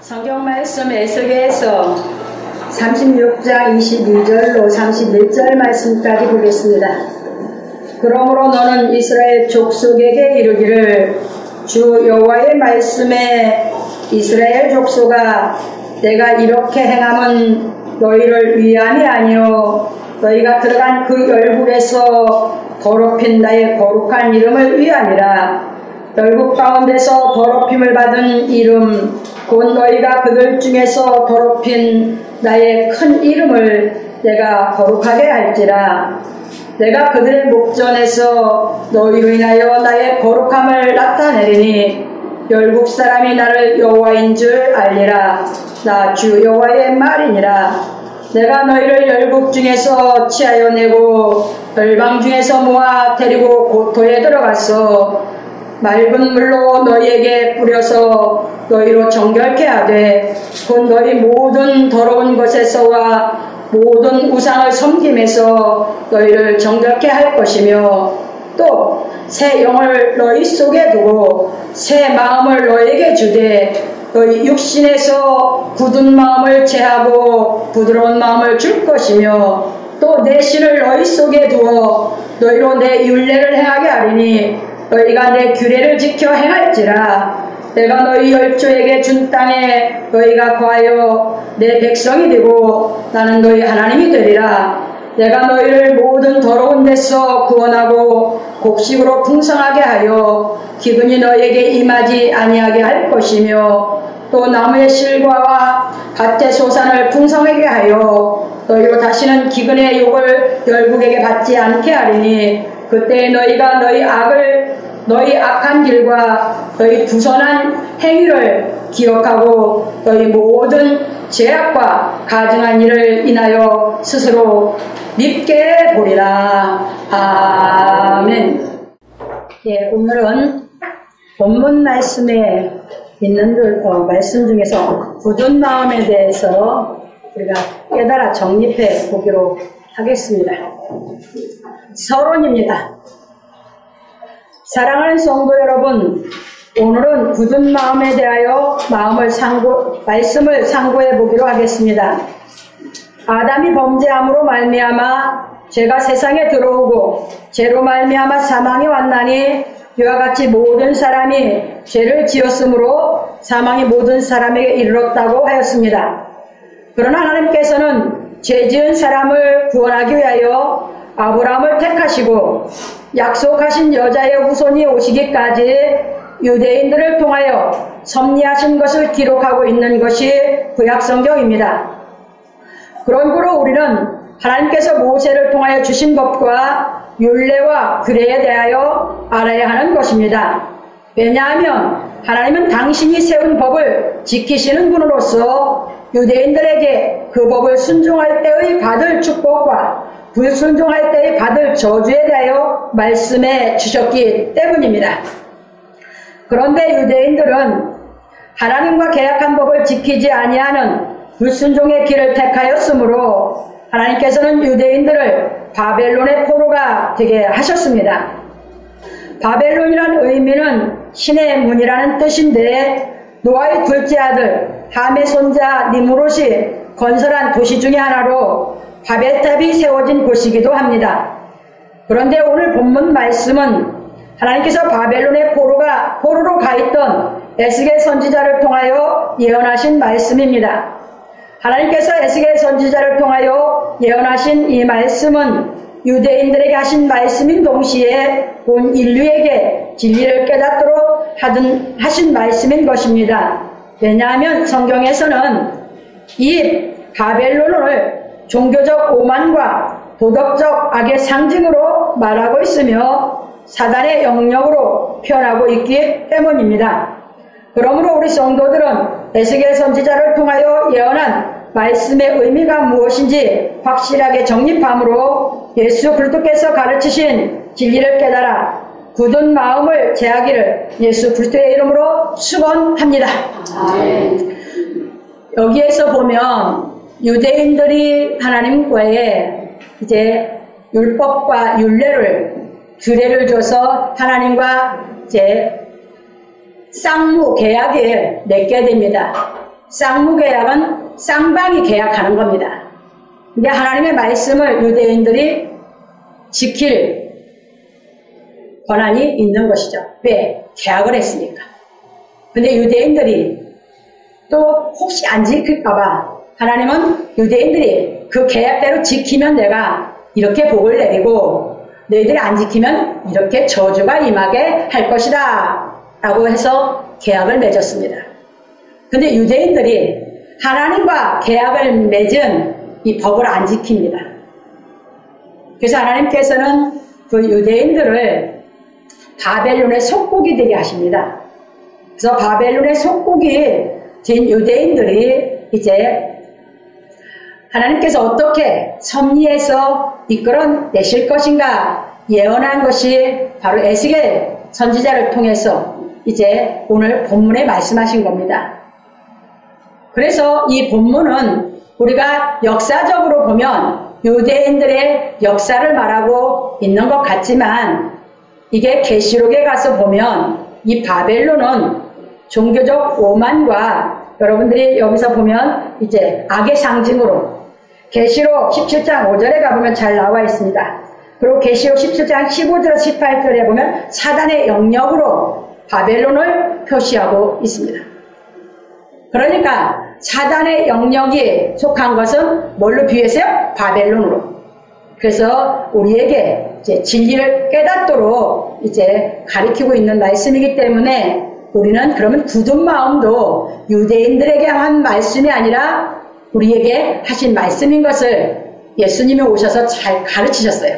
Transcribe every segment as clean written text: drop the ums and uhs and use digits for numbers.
성경 말씀 에스겔서 36장 22절로 31절 말씀까지 보겠습니다. 그러므로 너는 이스라엘 족속에게 이르기를 주 여호와의 말씀에 이스라엘 족속아 내가 이렇게 행함은 너희를 위함이 아니요 너희가 들어간 그 열국에서 더럽힌 나의 거룩한 이름을 위함이라. 열국 가운데서 더럽힘을 받은 이름 곧 너희가 그들 중에서 더럽힌 나의 큰 이름을 내가 거룩하게 할지라. 내가 그들의 목전에서 너희로 인하여 나의 거룩함을 나타내리니 열국 사람이 나를 여호와인 줄 알리라. 나 주 여호와의 말이니라. 내가 너희를 열국 중에서 치하여 내고 열방 중에서 모아 데리고 고토에 들어가서 맑은 물로 너희에게 뿌려서 너희로 정결케 하되 곧 너희 모든 더러운 것에서와 모든 우상을 섬김에서 너희를 정결케 할 것이며 또 새 영을 너희 속에 두고 새 마음을 너희에게 주되 너희 육신에서 굳은 마음을 제하고 부드러운 마음을 줄 것이며 또 내 신을 너희 속에 두어 너희로 내 율례를 행하게 하리니 너희가 내 규례를 지켜 행할지라. 내가 너희 열조에게 준 땅에 너희가 거하여 내 백성이 되고 나는 너희 하나님이 되리라. 내가 너희를 모든 더러운 데서 구원하고 곡식으로 풍성하게 하여 기근이 너희에게 임하지 아니하게 할 것이며 또 나무의 실과와 밭의 소산을 풍성하게 하여 너희로 다시는 기근의 욕을 열국에게 받지 않게 하리니 그때 너희가 너희 악한 길과 너희 부선한 행위를 기억하고 너희 모든 죄악과 가증한 일을 인하여 스스로 밉게 보리라. 아멘. 예, 오늘은 본문 말씀에 있는 말씀 중에서 굳은 마음에 대해서 우리가 깨달아 정립해 보기로 하겠습니다. 서론입니다. 사랑하는 성도 여러분, 오늘은 굳은 마음에 대하여 말씀을 상고해 보기로 하겠습니다. 아담이 범죄함으로 말미암아 죄가 세상에 들어오고 죄로 말미암아 사망이 왔나니 이와 같이 모든 사람이 죄를 지었으므로 사망이 모든 사람에게 이르렀다고 하였습니다. 그러나 하나님께서는 죄 지은 사람을 구원하기 위하여 아브라함을 택하시고 약속하신 여자의 후손이 오시기까지 유대인들을 통하여 섭리하신 것을 기록하고 있는 것이 구약성경입니다. 그러므로 우리는 하나님께서 모세를 통하여 주신 법과 율례와 규례에 대하여 알아야 하는 것입니다. 왜냐하면 하나님은 당신이 세운 법을 지키시는 분으로서 유대인들에게 그 법을 순종할 때의 받을 축복과 불순종할 때의 받을 저주에 대하여 말씀해 주셨기 때문입니다. 그런데 유대인들은 하나님과 계약한 법을 지키지 아니하는 불순종의 길을 택하였으므로 하나님께서는 유대인들을 바벨론의 포로가 되게 하셨습니다. 바벨론이라는 의미는 신의 문이라는 뜻인데 노아의 둘째 아들 함의 손자 니므롯이 건설한 도시 중의 하나로 바벨탑이 세워진 곳이기도 합니다. 그런데 오늘 본문 말씀은 하나님께서 바벨론의 포로로 가 있던 에스겔 선지자를 통하여 예언하신 말씀입니다. 하나님께서 에스겔 선지자를 통하여 예언하신 이 말씀은 유대인들에게 하신 말씀인 동시에 온 인류에게 진리를 깨닫도록 하신 말씀인 것입니다. 왜냐하면 성경에서는 이 바벨론을 종교적 오만과 도덕적 악의 상징으로 말하고 있으며 사단의 영역으로 표현하고 있기 때문입니다. 그러므로 우리 성도들은 에스겔 선지자를 통하여 예언한 말씀의 의미가 무엇인지 확실하게 정립함으로 예수 그리스도께서 가르치신 진리를 깨달아 굳은 마음을 제하기를 예수 그리스도의 이름으로 축원합니다. 여기에서 보면 유대인들이 하나님과의 이제 율법과 규례를 줘서 하나님과 이제 쌍무 계약을 맺게 됩니다. 쌍무계약은 쌍방이 계약하는 겁니다. 근데 하나님의 말씀을 유대인들이 지킬 권한이 있는 것이죠. 왜? 계약을 했으니까. 근데 유대인들이 또 혹시 안 지킬까봐 하나님은 유대인들이 그 계약대로 지키면 내가 이렇게 복을 내리고 너희들이 안 지키면 이렇게 저주가 임하게 할 것이다 라고 해서 계약을 맺었습니다. 근데 유대인들이 하나님과 계약을 맺은 이 법을 안 지킵니다. 그래서 하나님께서는 그 유대인들을 바벨론의 속국이 되게 하십니다. 그래서 바벨론의 속국이 된 유대인들이 이제 하나님께서 어떻게 섭리해서 이끌어내실 것인가 예언한 것이 바로 에스겔 선지자를 통해서 이제 오늘 본문에 말씀하신 겁니다. 그래서 이 본문은 우리가 역사적으로 보면 유대인들의 역사를 말하고 있는 것 같지만 이게 계시록에 가서 보면 이 바벨론은 종교적 오만과 여러분들이 여기서 보면 이제 악의 상징으로 계시록 17장 5절에 가보면 잘 나와 있습니다. 그리고 계시록 17장 15절 18절에 보면 사단의 영역으로 바벨론을 표시하고 있습니다. 그러니까 사단의 영역이 속한 것은 뭘로 비유했어요? 바벨론으로. 그래서 우리에게 이제 진리를 깨닫도록 이제 가리키고 있는 말씀이기 때문에 우리는 그러면 굳은 마음도 유대인들에게 한 말씀이 아니라 우리에게 하신 말씀인 것을 예수님이 오셔서 잘 가르치셨어요.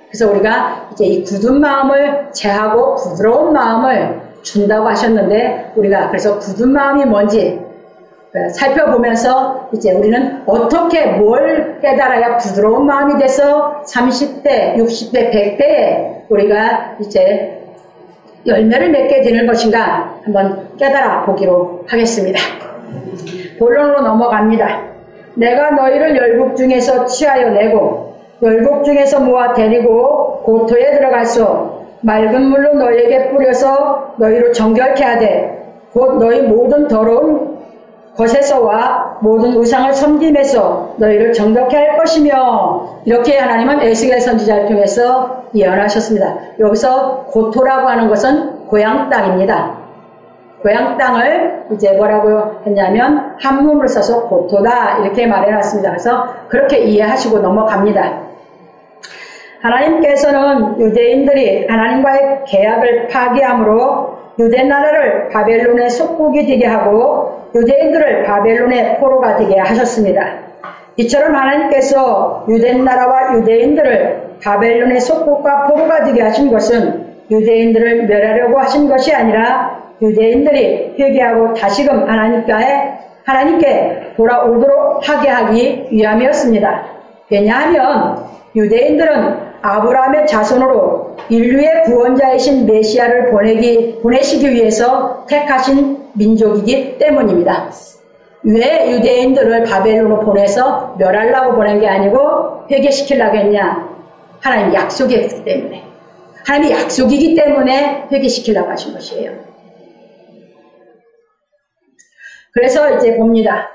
그래서 우리가 이제 이 굳은 마음을 제하고 부드러운 마음을 준다고 하셨는데 우리가 그래서 굳은 마음이 뭔지 살펴보면서 이제 우리는 어떻게 뭘 깨달아야 부드러운 마음이 돼서 30대, 60대, 100대에 우리가 이제 열매를 맺게 되는 것인가 한번 깨달아 보기로 하겠습니다. 본론으로 넘어갑니다. 내가 너희를 열국 중에서 취하여 내고 열국 중에서 모아 데리고 고토에 들어가서 맑은 물로 너희에게 뿌려서 너희를 정결케 하되 곧 너희 모든 더러운 것에서와 모든 우상을 섬김에서 너희를 정결케 할 것이며 이렇게 하나님은 에스겔 선지자를 통해서 예언하셨습니다. 여기서 고토라고 하는 것은 고향 땅입니다. 고향 땅을 이제 뭐라고 했냐면 한문을 써서 고토다 이렇게 말해놨습니다. 그래서 그렇게 이해하시고 넘어갑니다. 하나님께서는 유대인들이 하나님과의 계약을 파기함으로 유대 나라를 바벨론의 속국이 되게 하고 유대인들을 바벨론의 포로가 되게 하셨습니다. 이처럼 하나님께서 유대 나라와 유대인들을 바벨론의 속국과 포로가 되게 하신 것은 유대인들을 멸하려고 하신 것이 아니라 유대인들이 회개하고 다시금 하나님께 돌아오도록 하게 하기 위함이었습니다. 왜냐하면 유대인들은 아브라함의 자손으로 인류의 구원자이신 메시아를 보내시기 위해서 택하신 민족이기 때문입니다. 왜 유대인들을 바벨론으로 보내서 멸하려고 보낸 게 아니고 회개시키려고 했냐? 하나님이 약속했기 때문에. 하나님이 약속이기 때문에 회개시키려고 하신 것이에요. 그래서 이제 봅니다.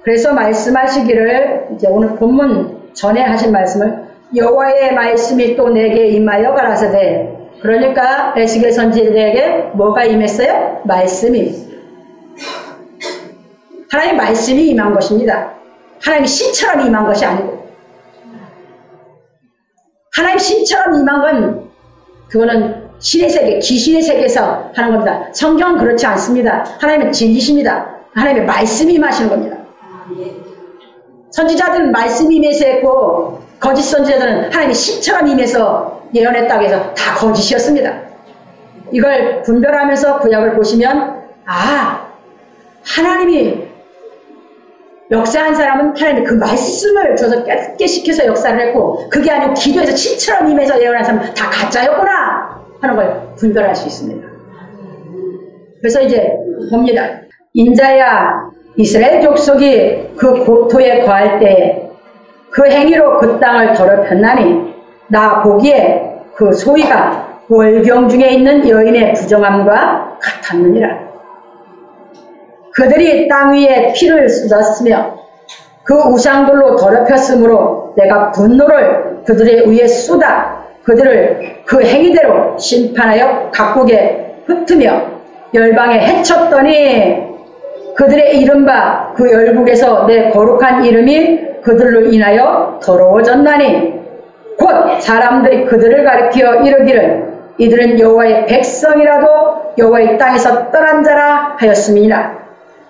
그래서 말씀하시기를 이제 오늘 본문 전에 하신 말씀을 여호와의 말씀이 또 내게 임하여 가라사대. 그러니까 에스겔 선지자에게 뭐가 임했어요? 말씀이. 하나님의 말씀이 임한 것입니다. 하나님의 신처럼 임한 것이 아니고. 하나님 신처럼 임한 건 그거는 신의 세계, 귀신의 세계에서 하는 겁니다. 성경은 그렇지 않습니다. 하나님은 진리십니다. 하나님의 말씀이 임하시는 겁니다. 선지자들은 말씀이 임해서 했고 거짓 선지자들은 하나님이 신처럼 임해서 예언했다고 해서 다 거짓이었습니다. 이걸 분별하면서 구약을 보시면 하나님이 역사한 사람은 하나님이 그 말씀을 줘서 깨닫게 시켜서 역사를 했고 그게 아니고 기도해서 신처럼 임해서 예언한 사람은 다 가짜였구나 하는 걸 분별할 수 있습니다. 그래서 이제 봅니다. 인자야 이스라엘 족속이 그 고토에 거할 때에 그 행위로 그 땅을 더럽혔나니 나 보기에 그 소위가 월경 중에 있는 여인의 부정함과 같았느니라. 그들이 땅 위에 피를 쏟았으며 그 우상들로 더럽혔으므로 내가 분노를 그들의 위에 쏟아 그들을 그 행위대로 심판하여 각국에 흩으며 열방에 해쳤더니 그들의 이른바 그 열국에서 내 거룩한 이름이 그들로 인하여 더러워졌나니 곧 사람들이 그들을 가리켜 이르기를 이들은 여호와의 백성이라도 여호와의 땅에서 떠난 자라 하였음이니라.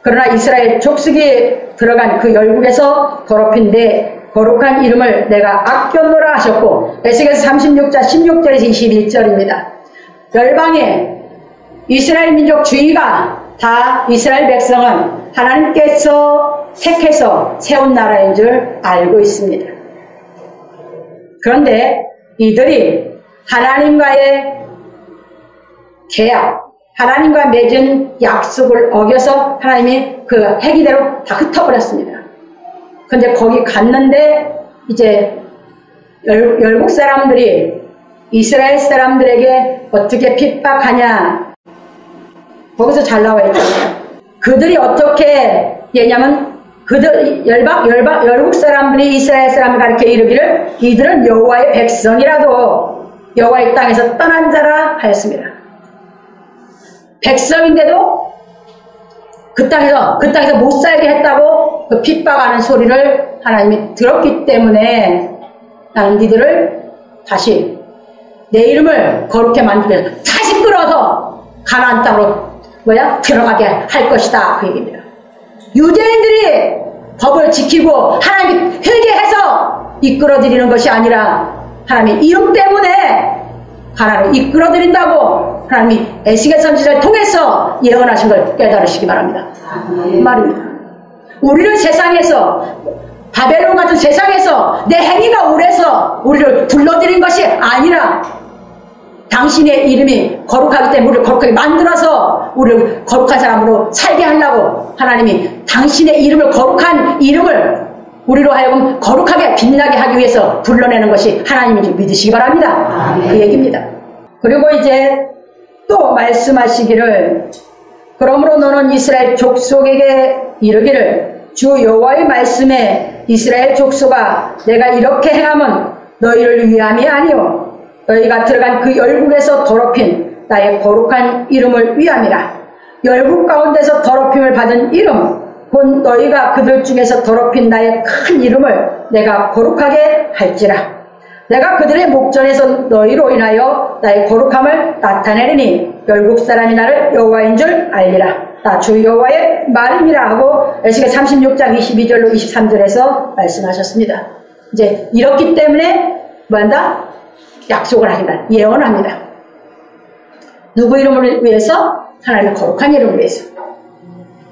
그러나 이스라엘 족속이 들어간 그 열국에서 더럽힌 내 거룩한 이름을 내가 아꼈노라 하셨고, 에스겔서 36장 16절에서 21절입니다. 열방에 이스라엘 민족 주의가 다 이스라엘 백성은 하나님께서 택해서 세운 나라인 줄 알고 있습니다. 그런데 이들이 하나님과의 계약, 하나님과 맺은 약속을 어겨서 하나님이 그 행위대로 다 흩어버렸습니다. 근데 거기 갔는데 이제 열국 사람들이 이스라엘 사람들에게 어떻게 핍박하냐, 거기서 잘 나와 있잖아요. 그들이 어떻게 얘냐면 열국 사람들이 이스라엘 사람을 가리켜 이르기를 이들은 여호와의 백성이라도 여호와의 땅에서 떠난 자라 하였습니다. 백성인데도 그 땅에서 못 살게 했다고 그 핍박하는 소리를 하나님이 들었기 때문에 나는 니들을 다시 내 이름을 거룩히 만들면서 다시 끌어서 가나안 땅으로 들어가게 할 것이다, 그 얘기입니다. 유대인들이 법을 지키고 하나님이 회개해서 이끌어드리는 것이 아니라 하나님의 이름 때문에 가나안을 이끌어드린다고 하나님이 에스겔 선지자를 통해서 예언하신 걸 깨달으시기 바랍니다. 말입니다. 우리를 세상에서, 바벨론 같은 세상에서 내 행위가 우울해서 우리를 불러들인 것이 아니라 당신의 이름이 거룩하기 때문에 우리를 거룩하게 만들어서 우리를 거룩한 사람으로 살게 하려고 하나님이 당신의 이름을, 거룩한 이름을 우리로 하여금 거룩하게 빛나게 하기 위해서 불러내는 것이 하나님인 줄 믿으시기 바랍니다. 그 얘기입니다. 그리고 이제 또 말씀하시기를 그러므로 너는 이스라엘 족속에게 이르기를 주 여호와의 말씀에 이스라엘 족속아 내가 이렇게 행함은 너희를 위함이 아니오 너희가 들어간 그 열국에서 더럽힌 나의 거룩한 이름을 위함이라. 열국 가운데서 더럽힘을 받은 이름 곧 너희가 그들 중에서 더럽힌 나의 큰 이름을 내가 거룩하게 할지라. 내가 그들의 목전에서 너희로 인하여 나의 거룩함을 나타내리니 열국 사람이 나를 여호와인 줄 알리라. 나 주 여호와의 말임이라 하고 에스겔 36장 22절로 23절에서 말씀하셨습니다. 이제 이렇기 때문에 뭐한다? 약속을 하신다. 예언합니다. 누구 이름을 위해서? 하나님의 거룩한 이름을 위해서.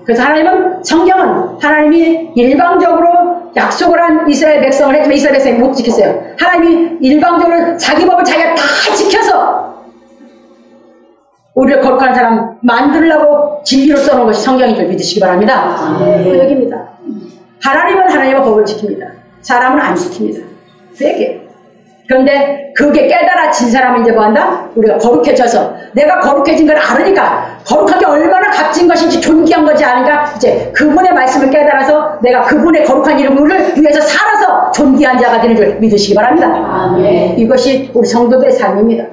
그래서 하나님은, 성경은 하나님이 일방적으로 약속을 한 이스라엘 백성을 했지만 이스라엘 백성이 못 지켰어요. 하나님이 일방적으로 자기 법을 자기가 다 지켜서 우리를 거룩한 사람 만들려고 진리로 써놓은 것이 성경인 줄 믿으시기 바랍니다. 그 얘기입니다. 하나님은 하나님의 법을 지킵니다. 사람은 안 지킵니다. 그 얘기예요. 그런데 그게 깨달아진 사람은 이제 뭐한다? 우리가 거룩해져서 내가 거룩해진 걸 알으니까 거룩하게 얼마나 값진 것인지 존귀한 것이 아니까 이제 그분의 말씀을 깨달아서 내가 그분의 거룩한 이름을 위해서 살아서 존귀한 자가 되는 줄 믿으시기 바랍니다. 이것이 우리 성도들의 삶입니다.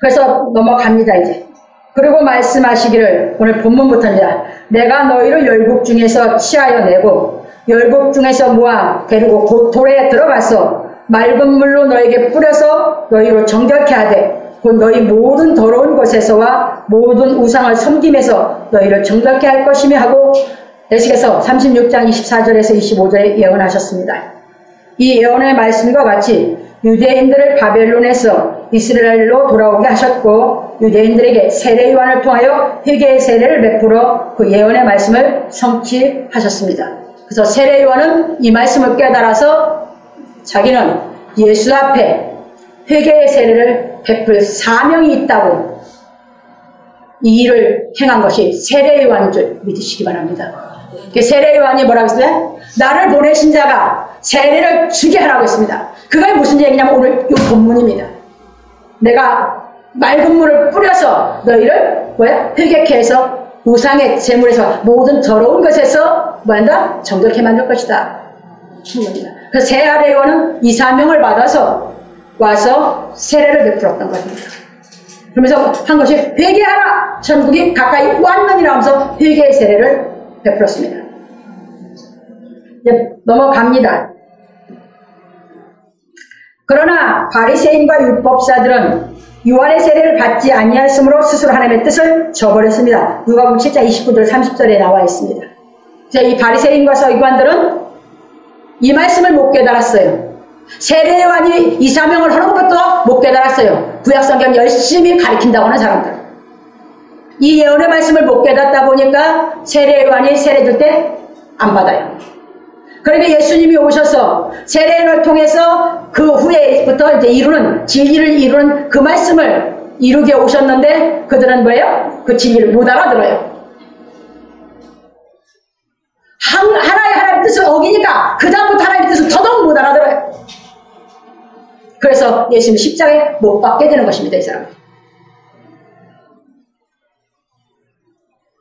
그래서 넘어갑니다 이제. 그리고 말씀하시기를 오늘 본문부터 이제 내가 너희를 열국 중에서 치하여 내고 열국 중에서 모아 데리고 곧 돌에 들어가서 맑은 물로 너에게 뿌려서 너희로 정결케 하되 곧 너희 모든 더러운 곳에서와 모든 우상을 섬김에서 너희를 정결케 할 것이며 하고 에스겔서 36장 24절에서 25절에 예언하셨습니다. 이 예언의 말씀과 같이 유대인들을 바벨론에서 이스라엘로 돌아오게 하셨고 유대인들에게 세례 요한을 통하여 회개의 세례를 베풀어 그 예언의 말씀을 성취하셨습니다. 그래서 세례 요한은 이 말씀을 깨달아서 자기는 예수 앞에 회개의 세례를 베풀 사명이 있다고 이 일을 행한 것이 세례 요한인 줄 믿으시기 바랍니다. 세례 요한이 뭐라고 했어요? 나를 보내신 자가 세례를 주게 하라고 했습니다. 그게 무슨 얘기냐면 오늘 이 본문입니다. 내가 맑은 물을 뿌려서 너희를 회개케 해서 우상의 제물에서 모든 더러운 것에서 뭐한다? 정결케 만들 것이다. 그래서 새 아래 요한은 이 사명을 받아서 와서 세례를 베풀었던 것입니다. 그러면서 한 것이 회개하라! 천국이 가까이 왔느니라 하면서 회개의 세례를 베풀었습니다. 이제 넘어갑니다. 그러나 바리새인과 율법사들은 요한의 세례를 받지 아니하였으므로 스스로 하나님의 뜻을 저버렸습니다. 누가복음 7장 29절 30절에 나와 있습니다. 이 바리새인과 서기관들은 이 말씀을 못 깨달았어요. 세례 요한이 이 사명을 하는 것부터 못 깨달았어요. 구약성경 열심히 가르친다고 하는 사람들. 이 예언의 말씀을 못 깨닫다 보니까 세례 요한이 세례 줄 때 안 받아요. 그러니까 예수님이 오셔서 세례를 통해서 그 후에부터 이제 이루는 진리를 이루는 그 말씀을 이루게 오셨는데 그들은 뭐예요? 그 진리를 못 알아들어요. 하나의 뜻을 어기니까 그 다음부터 하나님의 뜻을 더더욱 못 알아들어요. 그래서 예수님 십자가에 못 박게 되는 것입니다. 이 사람은.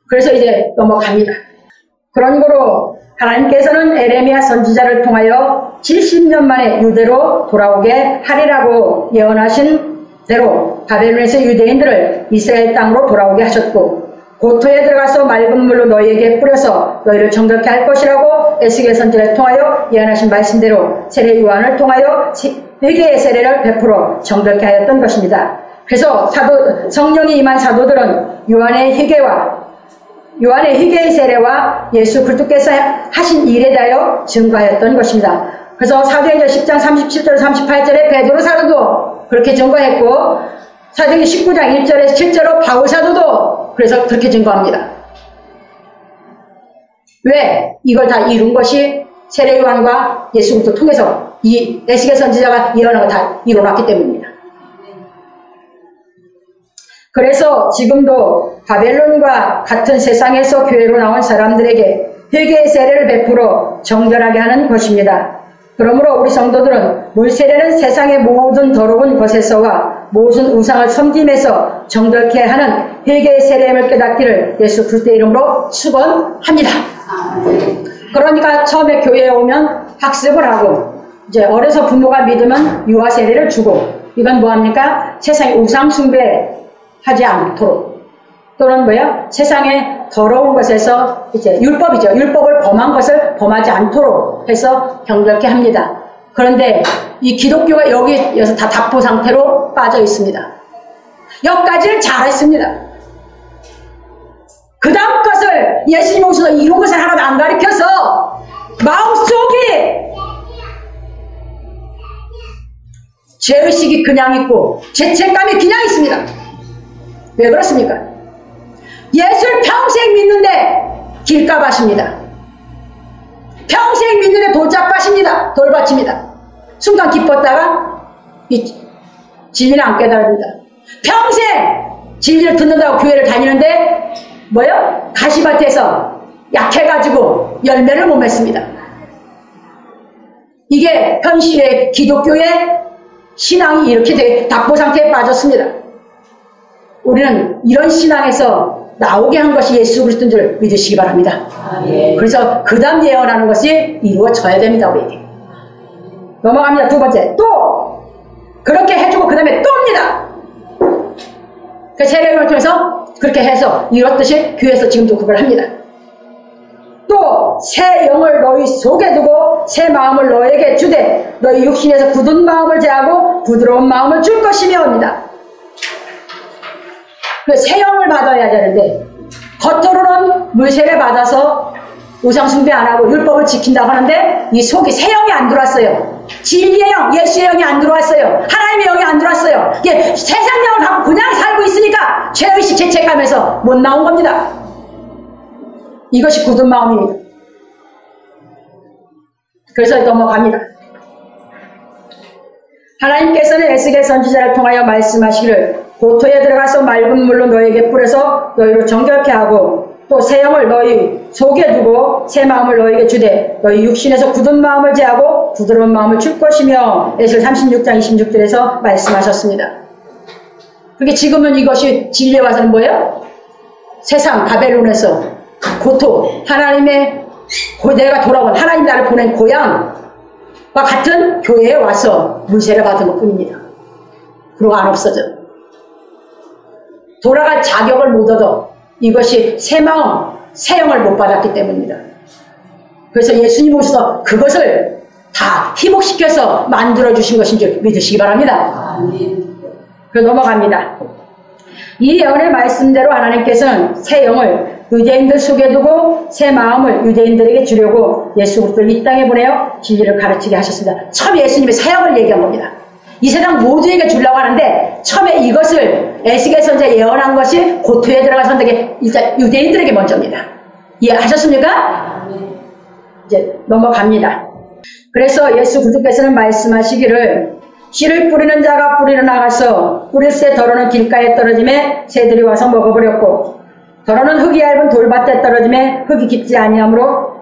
그래서 이제 넘어갑니다. 그런 거로 하나님께서는 에레미야 선지자를 통하여 70년 만에 유대로 돌아오게 하리라고 예언하신 대로 바벨론에서 유대인들을 이스라엘 땅으로 돌아오게 하셨고 고토에 들어가서 맑은 물로 너희에게 뿌려서 너희를 정결케 할 것이라고 에스겔 선지자를 통하여 예언하신 말씀대로 세례 요한을 통하여 회개의 세례를 베풀어 정결케 하였던 것입니다. 그래서 성령이 임한 사도들은 요한의 회개의 세례와 예수 그리스도께서 하신 일에 대하여 증거하였던 것입니다. 그래서 사도행전 10장 37절 38절에 베드로 사도도 그렇게 증거했고 사도행전 19장 1절에서 7절로 바울 사도도 그래서 그렇게 증거합니다. 왜? 이걸 다 이룬 것이 세례 요한과 예수 그리스도 통해서 이 에스겔 선지자가 예언한 거 다 이뤄놨기 때문입니다. 그래서 지금도 바벨론과 같은 세상에서 교회로 나온 사람들에게 회개의 세례를 베풀어 정결하게 하는 것입니다. 그러므로 우리 성도들은 물세례는 세상의 모든 더러운 것에서와 모든 우상을 섬김에서 정결케 하는 회개의 세례임을 깨닫기를 예수 그리스도의 이름으로 축원합니다. 그러니까 처음에 교회에 오면 학습을 하고 이제 어려서 부모가 믿으면 유아 세례를 주고 이건 뭐합니까? 세상의 우상 숭배 하지 않도록 또는 뭐야? 세상의 더러운 것에서 이제 율법이죠. 율법을 범한 것을 범하지 않도록 해서 정결케 합니다. 그런데 이 기독교가 여기에서 다 답보 상태로 빠져 있습니다. 여기까지는 잘했습니다. 그 다음 것을 예수님 오셔서 이런 것을 하나도 안 가르쳐서 마음속에 죄의식이 그냥 있고 죄책감이 그냥 있습니다. 왜 그렇습니까? 예수를 평생 믿는데 길가밭입니다. 평생 믿는데 돌짝밭입니다. 돌밭입니다. 순간 기뻤다가 진리를 안 깨달습니다. 평생 진리를 듣는다고 교회를 다니는데 뭐요? 가시밭에서 약해가지고 열매를 못 맺습니다. 이게 현실의 기독교의 신앙이 이렇게 답보 상태에 빠졌습니다. 우리는 이런 신앙에서 나오게 한 것이 예수 그리스도인 줄 믿으시기 바랍니다. 그래서 그 다음 예언하는 것이 이루어져야 됩니다. 우리에게. 넘어갑니다. 두 번째. 또 그렇게 해주고 그 다음에 또입니다. 그 세례를 통해서 그렇게 해서 이뤘듯이 교회에서 지금도 그걸 합니다. 또 새 영을 너희 속에 두고 새 마음을 너에게 주되 너희 육신에서 굳은 마음을 제하고 부드러운 마음을 줄 것이며입니다. 새 영을 받아야 되는데 겉으로는 물세례 받아서 우상 숭배 안 하고 율법을 지킨다고 하는데 이 속이 새 영이 안 들어왔어요. 진리의 영, 예수의 영이 안 들어왔어요. 하나님의 영이 안 들어왔어요. 이게 세상 영을 갖고 그냥 살고 있으니까 죄의식 죄책감에서 못 나온 겁니다. 이것이 굳은 마음입니다. 그래서 넘어갑니다. 하나님께서는 에스겔 선지자를 통하여 말씀하시기를 고토에 들어가서 맑은 물로 너에게 뿌려서 너희를 정결케 하고 또 새 영을 너희 속에 두고 새 마음을 너에게 주되 너희 육신에서 굳은 마음을 제하고 부드러운 마음을 줄 것이며 에스겔 36장 26절에서 말씀하셨습니다. 그렇게 지금은 이것이 진리에 와서는 뭐예요? 세상 바벨론에서 고토 하나님의 내가 돌아온 하나님 나를 보낸 고향과 같은 교회에 와서 물세를 받은 것 뿐입니다. 그리고 안 없어져. 돌아갈 자격을 못 얻어. 이것이 새 마음, 새 영을 못 받았기 때문입니다. 그래서 예수님 오셔서 그것을 다 희복시켜서 만들어주신 것인 줄 믿으시기 바랍니다. 그래서 넘어갑니다. 이 예언의 말씀대로 하나님께서는 새 영을 유대인들 속에 두고 새 마음을 유대인들에게 주려고 예수 그리스도를 이 땅에 보내어 진리를 가르치게 하셨습니다. 처음 예수님이 새 영을 얘기한 겁니다. 이 세상 모두에게 주려고 하는데 처음에 이것을 에스겔 선지자 예언한 것이 고토에 들어간 선택에 일단 유대인들에게 먼저입니다. 이해하셨습니까? 이제 넘어갑니다. 그래서 예수 그리스도께서는 말씀하시기를 씨를 뿌리는 자가 뿌리러 나가서 뿌릴 새 더러는 길가에 떨어짐에 새들이 와서 먹어버렸고 더러는 흙이 얇은 돌밭에 떨어짐에 흙이 깊지 아니하므로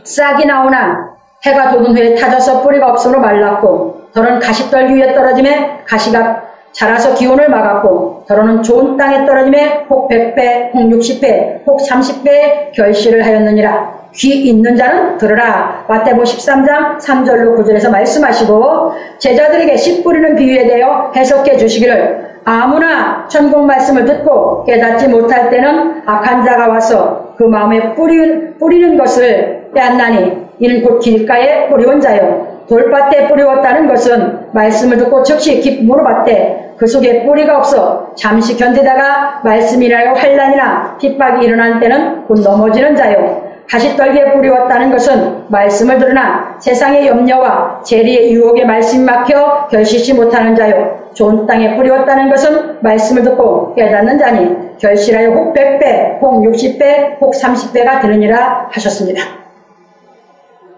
싹이 나오나 해가 돋은 후에 타져서 뿌리가 없으므로 말랐고 더러는 가시떨기 위에 떨어짐에 가시가 자라서 기온을 막았고 더러는 좋은 땅에 떨어짐에 혹 100배, 혹 60배, 혹 30배 결실을 하였느니라. 귀 있는 자는 들으라. 마태복음 13장 3절로 9절에서 말씀하시고 제자들에게 씨 뿌리는 비유에 대하여 해석해 주시기를 아무나 천국 말씀을 듣고 깨닫지 못할 때는 악한 자가 와서 그 마음에 뿌리는 것을 빼앗나니 이는 곧 길가에 뿌리온 자요 돌밭에 뿌리웠다는 것은 말씀을 듣고 즉시 기쁨으로 받되 그 속에 뿌리가 없어 잠시 견디다가 말씀이라여 환난이나 핍박이 일어난 때는 곧 넘어지는 자요 가시떨기에 뿌리웠다는 것은 말씀을 들으나 세상의 염려와 재리의 유혹에 말씀이 막혀 결실치 못하는 자요 좋은 땅에 뿌리웠다는 것은 말씀을 듣고 깨닫는 자니 결실하여 혹 100배, 혹 60배, 혹 30배가 되느니라 하셨습니다.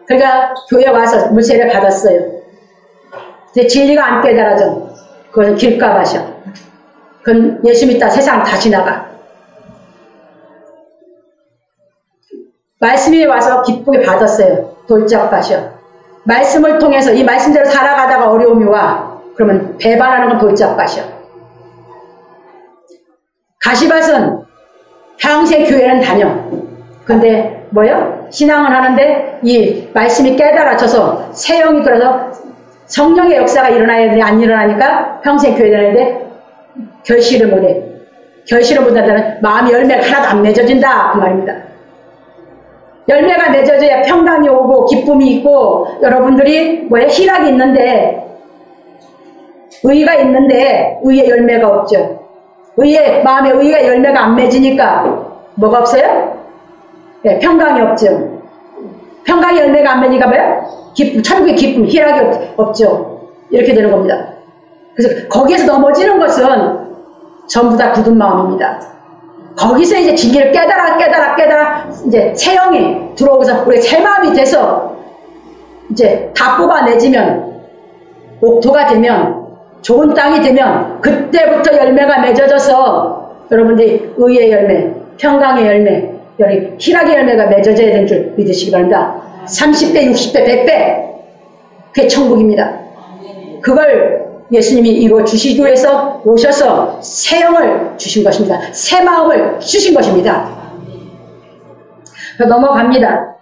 그러니까 교회 와서 물세를 받았어요. 근데 진리가 안 깨달아져. 그건 길가밭이야. 그건 예수 믿다 세상 다 지나가. 말씀이 와서 기쁘게 받았어요. 돌짝밭이요. 말씀을 통해서 이 말씀대로 살아가다가 어려움이 와. 그러면 배반하는 건 돌짝밭이요. 가시밭은 평생 교회는 다녀. 근데 뭐요? 신앙을 하는데 이 말씀이 깨달아져서 새 영이 들어서 성령의 역사가 일어나야 되는데 안 일어나니까 평생 교회 다니는데 결실을 못해. 결실을 못한다는 마음의 열매가 하나도 안 맺어진다 그 말입니다. 열매가 맺어져야 평강이 오고 기쁨이 있고 여러분들이 희락이 있는데 의가 있는데 의의 열매가 없죠. 마음의 의의 열매가 안 맺으니까 뭐가 없어요? 네, 평강이 없죠. 평강의 열매가 안 맺으니까 뭐예요? 기쁨, 천국의 기쁨, 희락이 없죠. 이렇게 되는 겁니다. 그래서 거기에서 넘어지는 것은 전부 다 굳은 마음입니다. 거기서 이제 진리를 깨달아 이제 새 영이 들어오고서 우리 새 마음이 돼서 이제 다 뽑아내지면 옥토가 되면 좋은 땅이 되면 그때부터 열매가 맺어져서 여러분들이 의의 열매, 평강의 열매, 희락의 열매가 맺어져야 되는 줄 믿으시기 바랍니다. 30배, 60배, 100배 그게 천국입니다. 그걸 예수님이 이루어 주시기 위해서 오셔서 새 영을 주신 것입니다. 새 마음을 주신 것입니다. 넘어갑니다.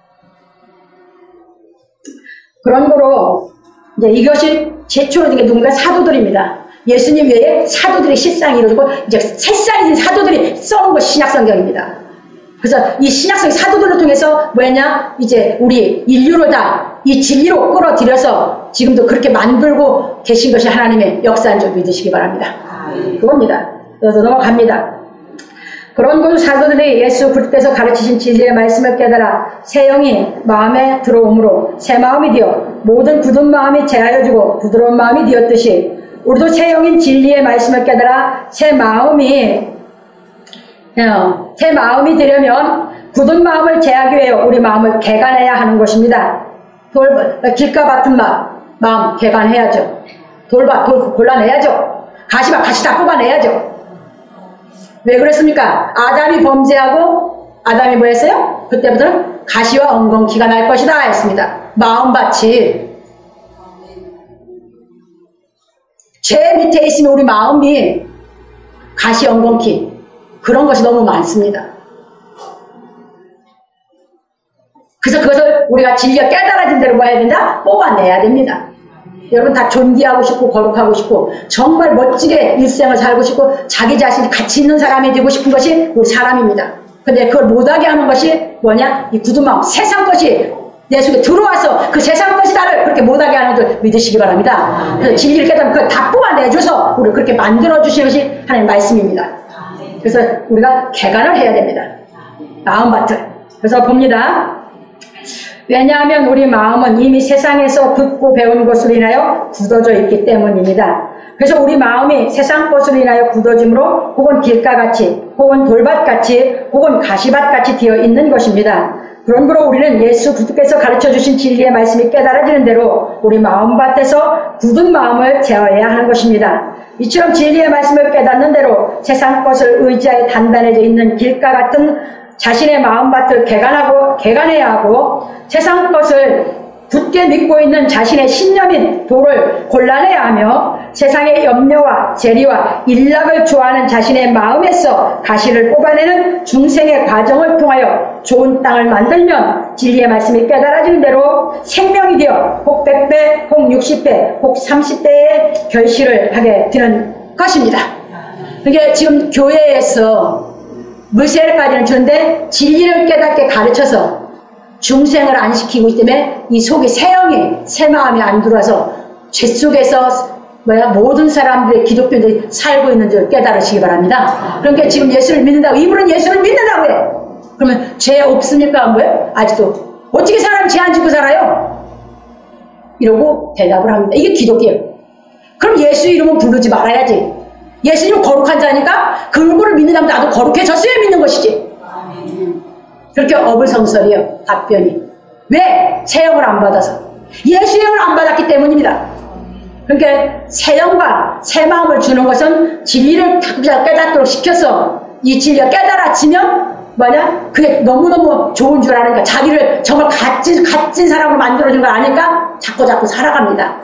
그런 거로 이제 이것이 제초로 된 게 누군가 사도들입니다. 예수님 외에 사도들의 실상이 이루어지고 이제 새싹인 사도들이 써놓은 것이 신약성경입니다. 그래서 이 신약성 사도들을 통해서 이제 우리 인류를 다 이 진리로 끌어들여서 지금도 그렇게 만들고 계신 것이 하나님의 역사인 줄 믿으시기 바랍니다. 그겁니다. 그래서 넘어갑니다. 그런 그 사도들이 예수 그리스도께서 가르치신 진리의 말씀을 깨달아 새 영이 마음에 들어오므로 새 마음이 되어 모든 굳은 마음이 제하여지고 부드러운 마음이 되었듯이 우리도 새 영인 진리의 말씀을 깨달아 새 마음이 되려면 굳은 마음을 제하기 위해 우리 마음을 개간해야 하는 것입니다. 길가 같은 마음 개간해야죠. 돌 골라내야죠. 가시 다 뽑아내야죠. 왜 그랬습니까? 아담이 범죄하고 아담이 뭐 했어요? 그때부터는 가시와 엉겅퀴가 날 것이다 했습니다. 마음밭이 죄 밑에 있으면 우리 마음이 가시 엉겅퀴 그런 것이 너무 많습니다. 그래서 그것을 우리가 진리가 깨달아진 대로 뭐 해야 된다? 뽑아내야 됩니다. 여러분 다 존귀하고 싶고 거룩하고 싶고 정말 멋지게 일생을 살고 싶고 자기 자신이 가치 있는 사람이 되고 싶은 것이 우리 사람입니다. 근데 그걸 못하게 하는 것이 뭐냐? 이 굳은 마음, 세상 것이 내 속에 들어와서 그 세상 것이 나를 그렇게 못하게 하는 줄 믿으시기 바랍니다. 그래서 진리를 깨달으면 그걸 다 뽑아내줘서 우리를 그렇게 만들어주시는 것이 하나님의 말씀입니다. 그래서 우리가 개간을 해야 됩니다. 마음밭을. 그래서 봅니다. 왜냐하면 우리 마음은 이미 세상에서 듣고 배운 것으로 인하여 굳어져 있기 때문입니다. 그래서 우리 마음이 세상 것으로 인하여 굳어짐으로 혹은 길가같이 혹은 돌밭같이 혹은 가시밭같이 되어 있는 것입니다. 그러므로 우리는 예수 그리스도께서 가르쳐주신 진리의 말씀이 깨달아지는 대로 우리 마음밭에서 굳은 마음을 제어해야 하는 것입니다. 이처럼 진리의 말씀을 깨닫는 대로 세상 것을 의지하여 단단해져 있는 길가 같은 자신의 마음밭을 개간해야 하고 세상 것을 굳게 믿고 있는 자신의 신념인 도를 골라내야 하며 세상의 염려와 재리와 일락을 좋아하는 자신의 마음에서 가시를 뽑아내는 중생의 과정을 통하여 좋은 땅을 만들면 진리의 말씀이 깨달아지는 대로 생명이 되어 혹 100배, 혹 60배, 혹 30배의 결실을 하게 되는 것입니다. 그게 지금 교회에서 물세례까지는 주는데 진리를 깨닫게 가르쳐서 중생을 안 시키고 있기 때문에 이 속에 새 마음이 안 들어와서 죄 속에서 모든 사람들의 기독교들이 살고 있는 줄 깨달으시기 바랍니다. 그러니까 지금 예수를 믿는다고, 이분은 예수를 믿는다고 해. 그러면 죄 없습니까? 뭐예요? 아직도. 어떻게 사람이 죄 안 짓고 살아요? 이러고 대답을 합니다. 이게 기독교예요. 그럼 예수 이름은 부르지 말아야지. 예수님은 거룩한 자니까 그분을 믿는다면 나도 거룩해졌어야 믿는 것이지. 그렇게 어불성설이에요. 답변이. 왜? 새 영을 안 받아서. 예수 영을 안 받았기 때문입니다. 그러니까 새 영과 새 마음을 주는 것은 진리를 깨닫도록 시켜서 이 진리가 깨달아지면 뭐냐? 그게 너무너무 좋은 줄 아니까 자기를 정말 값진 사람으로 만들어준 거 아니까 자꾸 살아갑니다.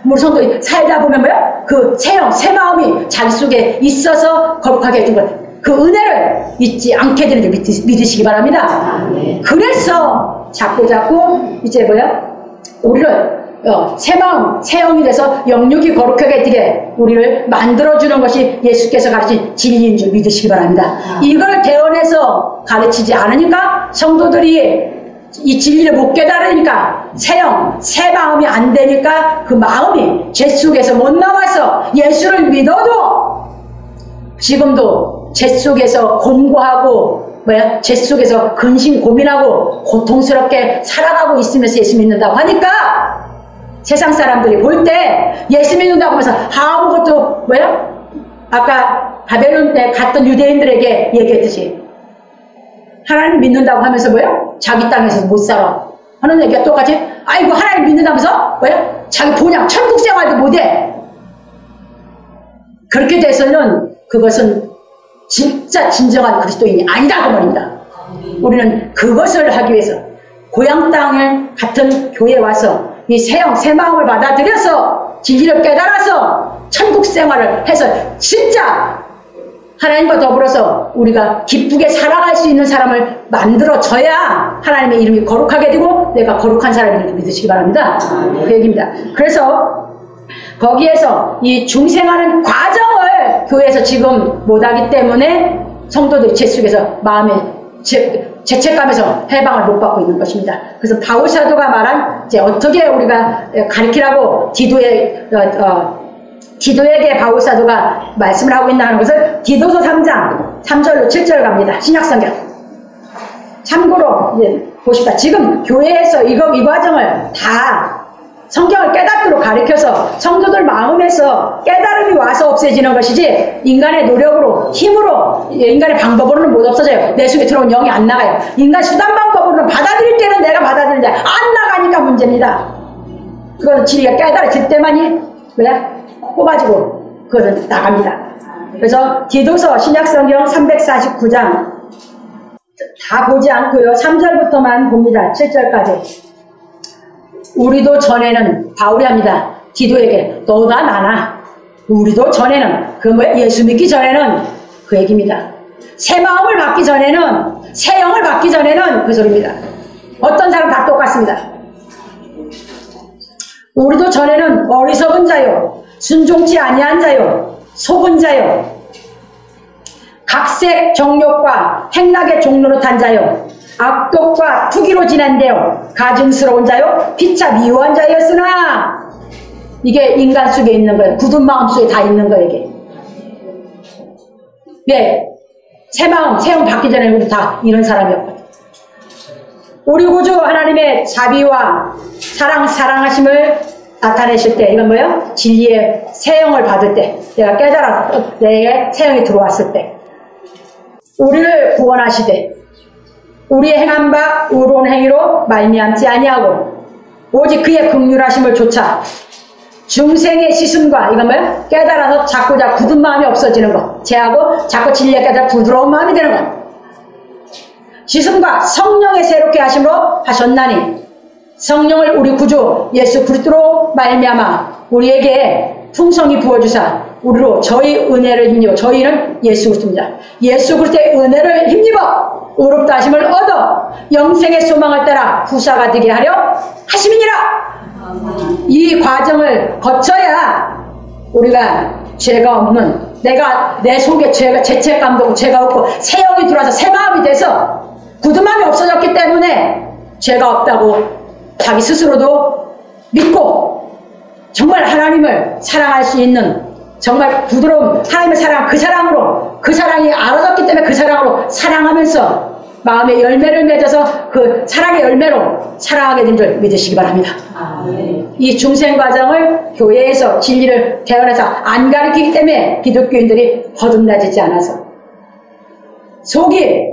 우리 성도 살다 보면 뭐야? 그 새 영, 새 마음이 자기 속에 있어서 거룩하게 해준 것. 그 은혜를 잊지 않게 되는 줄 믿으시기 바랍니다. 그래서 자꾸 이제 뭐야? 우리를 새 마음, 새 영이 돼서 영육이 거룩하게 되게 우리를 만들어주는 것이 예수께서 가르친 진리인 줄 믿으시기 바랍니다. 이걸 대언해서 가르치지 않으니까 성도들이 이 진리를 못 깨달으니까 새 영, 새 마음이 안 되니까 그 마음이 죄 속에서 못 나와서 예수를 믿어도 지금도 죄 속에서 공고하고 죄 속에서 근심 고민하고 고통스럽게 살아가고 있으면서 예수 믿는다고 하니까 세상 사람들이 볼 때 예수 믿는다고 하면서 아무것도 아까 바벨론 때 갔던 유대인들에게 얘기했듯이 하나님 믿는다고 하면서 자기 땅에서 못 살아 하는 얘기가 똑같이 아이고 하나님 믿는다면서 자기 본향 천국 생활도 못해. 그렇게 돼서는 그것은 진짜 진정한 그리스도인이 아니다 그 말입니다. 우리는 그것을 하기 위해서 고향 땅을 같은 교회에 와서 이 새 영, 새 마음을 받아들여서 진리를 깨달아서 천국 생활을 해서 진짜 하나님과 더불어서 우리가 기쁘게 살아갈 수 있는 사람을 만들어줘야 하나님의 이름이 거룩하게 되고 내가 거룩한 사람임을 믿으시기 바랍니다. 그 얘기입니다. 그래서 거기에서 이 중생하는 과정을 교회에서 지금 못하기 때문에 성도들이 죄 속에서 마음에 죄책감에서 해방을 못 받고 있는 것입니다. 그래서 바울 사도가 말한 이제 어떻게 우리가 가르치라고 디도에게 바울 사도가 말씀을 하고 있나 하는 것을 디도서 3장 3절로 7절 갑니다. 신약성경. 참고로 이제 보십시다. 지금 교회에서 이 과정을 다 성경을 깨닫도록 가르쳐서 성도들 마음에서 깨달음이 와서 없어지는 것이지 인간의 노력으로 힘으로 인간의 방법으로는 못 없어져요. 내 속에 들어온 영이 안 나가요. 인간 수단 방법으로는 받아들일 때는 내가 받아들이는데 안 나가니까 문제입니다. 그거는 진리가 깨달아질 때만이 뽑아지고 그것은 나갑니다. 그래서 디도서 신약성경 349장 다 보지 않고요. 3절부터만 봅니다. 7절까지. 우리도 전에는 바울이 합니다. 디도에게 너나 나나 우리도 전에는 예수 믿기 전에는 그 얘기입니다. 새 마음을 받기 전에는, 새 영을 받기 전에는 그 소리입니다. 어떤 사람 다 똑같습니다. 우리도 전에는 어리석은 자요, 순종치 아니한 자요, 속은 자요, 각색 정욕과 행락의 종로로 탄 자요, 악독과 투기로 지낸대요, 가증스러운 자요, 피차 미워한 자였으나, 이게 인간 속에 있는 거예요. 굳은 마음 속에 다 있는 거예요, 이게. 네, 새 마음, 새 영 받기 전에 우리 다 이런 사람이었거든요. 우리 구주 하나님의 자비와 사랑하심을 나타내실 때, 이건 뭐예요? 진리의 새 영을 받을 때, 내가 깨달아서 내게 새 영이 들어왔을 때, 우리를 구원하시되, 우리의 행한 바 의로운 행위로 말미암지 아니하고, 오직 그의 긍휼하심을 좇아 중생의 시슴과, 이건 뭐예요? 깨달아서 자꾸 굳은 마음이 없어지는 것, 제하고 자꾸 진리에 깨달아 부드러운 마음이 되는 것, 시슴과 성령의 새롭게 하심으로 하셨나니, 성령을 우리 구주 예수 그리스도로 말미암아 우리에게 풍성히 부어주사 우리로 저희 은혜를 힘입어, 저희는 예수 그리스도입니다. 예수 그리스도의 은혜를 힘입어 의롭다 하심을 얻어 영생의 소망을 따라 후사가 되게 하려 하심이니라. 이 과정을 거쳐야 우리가 죄가 없는, 내가 내 속에 죄책감도 없고 죄가 없고 새 영이 들어와서 새 마음이 돼서 굳은 마음이 없어졌기 때문에 죄가 없다고 자기 스스로도 믿고 정말 하나님을 사랑할 수 있는, 정말 부드러운 하나님을 사랑한 그 사랑으로, 그 사랑이 알아졌기 때문에 그 사랑으로 사랑하면서 마음의 열매를 맺어서 그 사랑의 열매로 사랑하게 된 줄 믿으시기 바랍니다. 이 중생 과정을 교회에서 진리를 대언해서 안 가르치기 때문에 기독교인들이 거듭나지지 않아서 속이